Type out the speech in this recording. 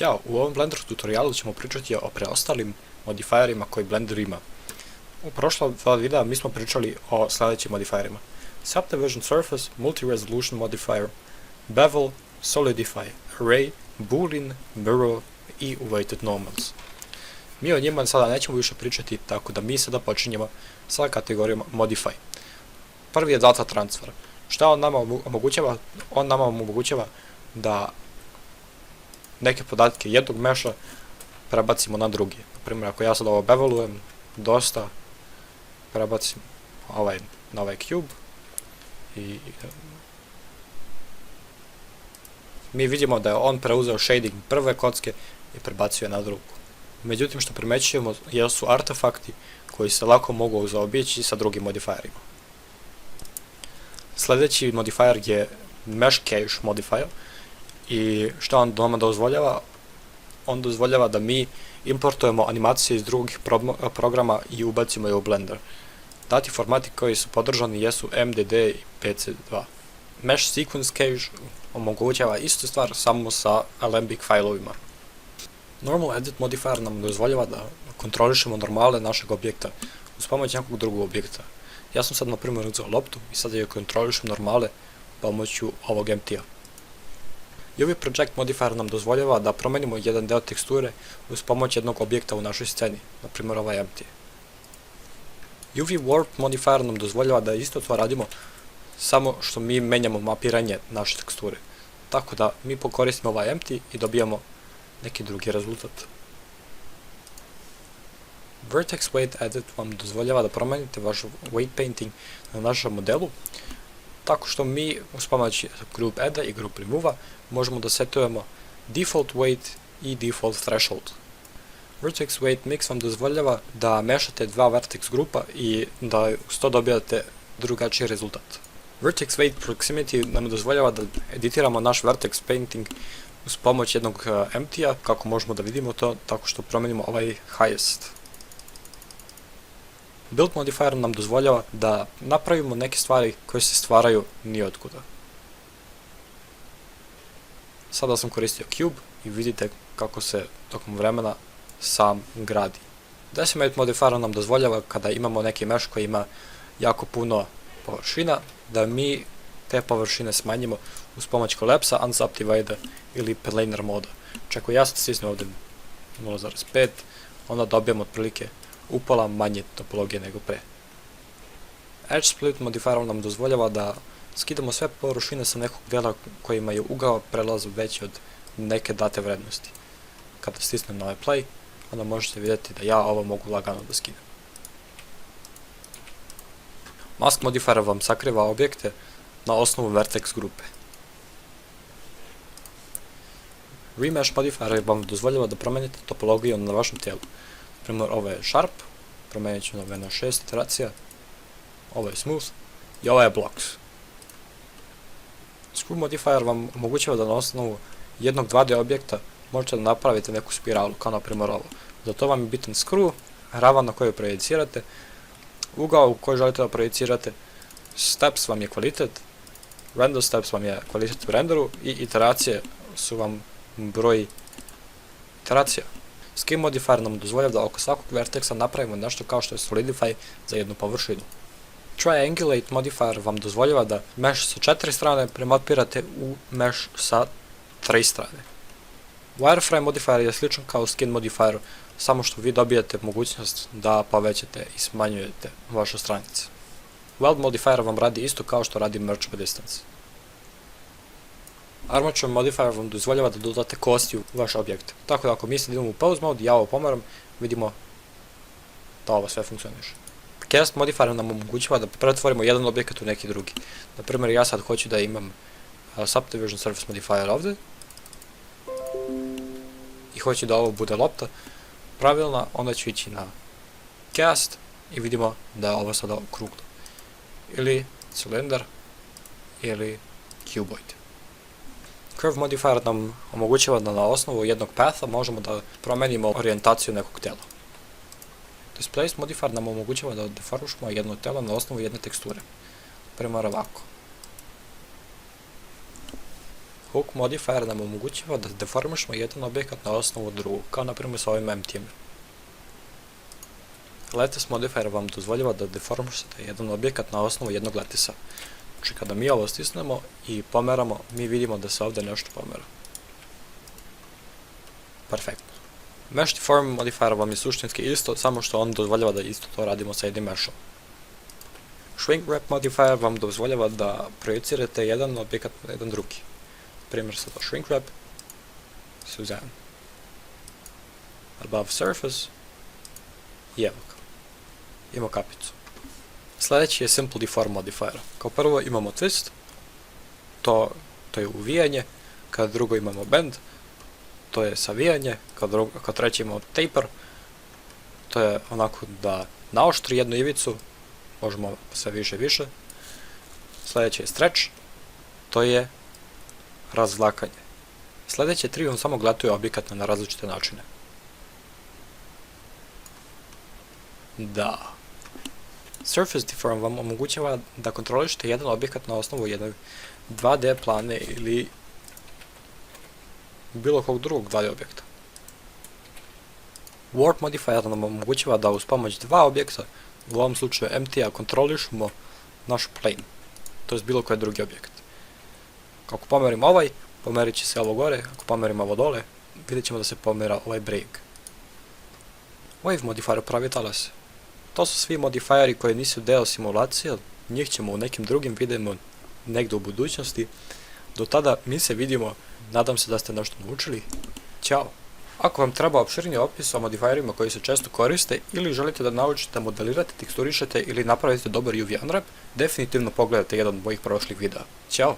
Ćao, u ovom Blender tutorialu ćemo pričati o preostalim modifierima koji Blender ima. U prošla dva videa mi smo pričali o sljedećim modifierima: Subdivision Surface, Multi-Resolution Modifier, Bevel, Solidify, Array, Boolean, Mirror i Weighted Normals. Mi o njima sada nećemo više pričati, tako da mi sada počinjemo sa kategorijom Modify. Prvi je Data Transfer. Šta on nama omogućava? On nama omogućava da neke podatke jednog meša prebacimo na drugi. Naprimjer, ako ja sad ovo bevelujem, dosta prebacim na ovaj cube i mi vidimo da je on preuzeo shading prve kocke i prebacio je na drugu. Međutim, što primećujemo jesu artefakti koji se lako mogu zaobići sa drugim modifierima. Sljedeći modifier je Mesh Cache modifier. I što on nama dozvoljava? On dozvoljava da mi importujemo animacije iz drugih programa i ubacimo je u Blender. Dati formati koji su podržani jesu MDD i PC2. Mesh Sequence Cache omogućava istu stvar samo sa Alembic failovima. Normal Edit modifier nam dozvoljava da kontrolišemo normale našeg objekta uz pomoć nekog drugog objekta. Ja sam sad na primjer uzeo loptu i sad je kontrolišem normale pomoću ovog empty-a. UV Project modifier nam dozvoljava da promenimo jedan deo teksture uz pomoć jednog objekta u našoj sceni, na primjer ovaj empty. UV Warp modifier nam dozvoljava da isto to radimo, samo što mi menjamo mapiranje naše teksture. Tako da mi pokoristimo ovaj empty i dobijamo neki drugi rezultat. Vertex Weight Edit vam dozvoljava da promenite vaš weight painting na našem modelu, tako što mi uz pomoć Group Add-a i Group Remove-a možemo da setujemo Default Weight i Default Threshold. Vertex Weight Mix vam dozvoljava da mešate dva vertex grupa i da uz to dobijate drugačiji rezultat. Vertex Weight Proximity nam dozvoljava da editiramo naš vertex painting uz pomoć jednog empty-a, kako možemo da vidimo to tako što promenimo ovaj highest. Build modifier nam dozvoljava da napravimo neke stvari koje se stvaraju nijotkuda. Sada sam koristio cube i vidite kako se tokom vremena sam gradi. Decimate modifier nam dozvoljava kada imamo neki mesh koji ima jako puno površina, da mi te površine smanjimo uz pomoć Collapse, Unsubdivide ili Planar moda. Čak ja sad stisnem ovdje 0.5, onda dobijemo otprilike upola manje topologije nego pre. Edge Split modifier nam dozvoljava da skidamo sve površine sa nekog dela kojima je ugao prelazu veći od neke date vrednosti. Kada stisnem na ovaj play, onda možete vidjeti da ja ovo mogu lagano da skinem. Mask modifier vam sakriva objekte na osnovu vertex grupe. Remesh modifier vam dozvoljava da promenite topologiju na vašem tijelu. Primjer, ovo je Sharp, promenit ću na V6 iteracija, ovo je Smooth i ovo je Blocks. Screw modifier vam omogućava da na osnovu jednog 2D objekta možete da napravite neku spiralu, kao na primjer ovo. Za to vam je bitan screw, ravan na koju projecirate, ugao u koji želite da projecirate, steps vam je kvalitet, render steps vam je kvalitet u renderu i iteracije su vam broj iteracija. Scheme modifier nam dozvoljava da oko svakog vertexa napravimo nešto kao što je Solidify za jednu površinu. Triangulate modifier vam dozvoljava da mesh sa 4 strane premapirate u mesh sa 3 strane. Wireframe modifier je sličan kao skin modifier, samo što vi dobijate mogućnost da povećate i smanjujete vaše stranice. Weld modifier vam radi isto kao što radi Merge by Distance. Armature modifier vam dozvoljava da dodate kosti u vaš objekt. Tako da ako mi sad idemo u pause mode, ja ovo pomeram, vidimo da ovo sve funkcioniše. Cast modifier nam omogućava da pretvorimo jedan objekat u neki drugi. Naprimjer, ja sad hoću da imam Subdivision Surface modifier ovdje i hoću da ovo bude lopta pravilna, onda ću ići na Cast i vidimo da je ovo sada okruglo. Ili cilindar ili cuboid. Curve modifier nam omogućava da na osnovu jednog patha možemo da promenimo orijentaciju nekog tela. Displace modifier nam omogućava da deformišemo jedno telo na osnovu jedne teksture. Primjer ovako. Hook modifier nam omogućava da deformišemo jedan objekat na osnovu drugog, kao na primjer sa ovim emptijem. Lattice modifier vam dozvoljava da deformišete jedan objekat na osnovu jednog latisa. Znači kada mi ovo stisnemo i pomeramo, mi vidimo da se ovdje nešto pomera. Perfektno. Mesh deform modifier vam je suštinski isto, samo što on dozvoljava da isto to radimo sa jednim meshom. Shrink wrap modifier vam dozvoljava da projecirate jedan objekat na jedan drugi. Primjer sa to shrink wrap, Suzanne. Above surface, i evo ga. Imamo kapicu. Sljedeći je simple deform modifier. Kao prvo imamo twist, to je uvijanje, kao drugo imamo bend, to je savijanje, kao treći imamo taper, to je onako da naoštri jednu ivicu, možemo sve više i više. Sljedeći je stretch, to je razvlakanje. Sljedeće tri vam samo glatuje objekat na različite načine. Da. Surface deform vam omogućava da kontrolišete jedan objekat na osnovu jednog 2D plane ili bilo kog drugog 2D objekta. Warp modifier nam omogućava da uz pomoć dva objekta, u ovom slučaju empty-a, kontrolišemo naš plane, to je bilo koji drugi objekt. Ako pomerimo ovaj, pomerit će se ovo gore, ako pomerimo ovo dole, vidjet ćemo da se pomera ovaj break. Wave modifier pravi talase. To su svi modifajeri koji nisu deo simulacije, njih ćemo u nekim drugim videima negdje u budućnosti. Do tada mi se vidimo, nadam se da ste nešto naučili. Ćao! Ako vam treba opširniji opis o modifajerima koji se često koriste ili želite da naučite modelirate, teksturišete ili napravite dobar UV unwrap, definitivno pogledajte jedan od mojih prošlih videa. Ćao!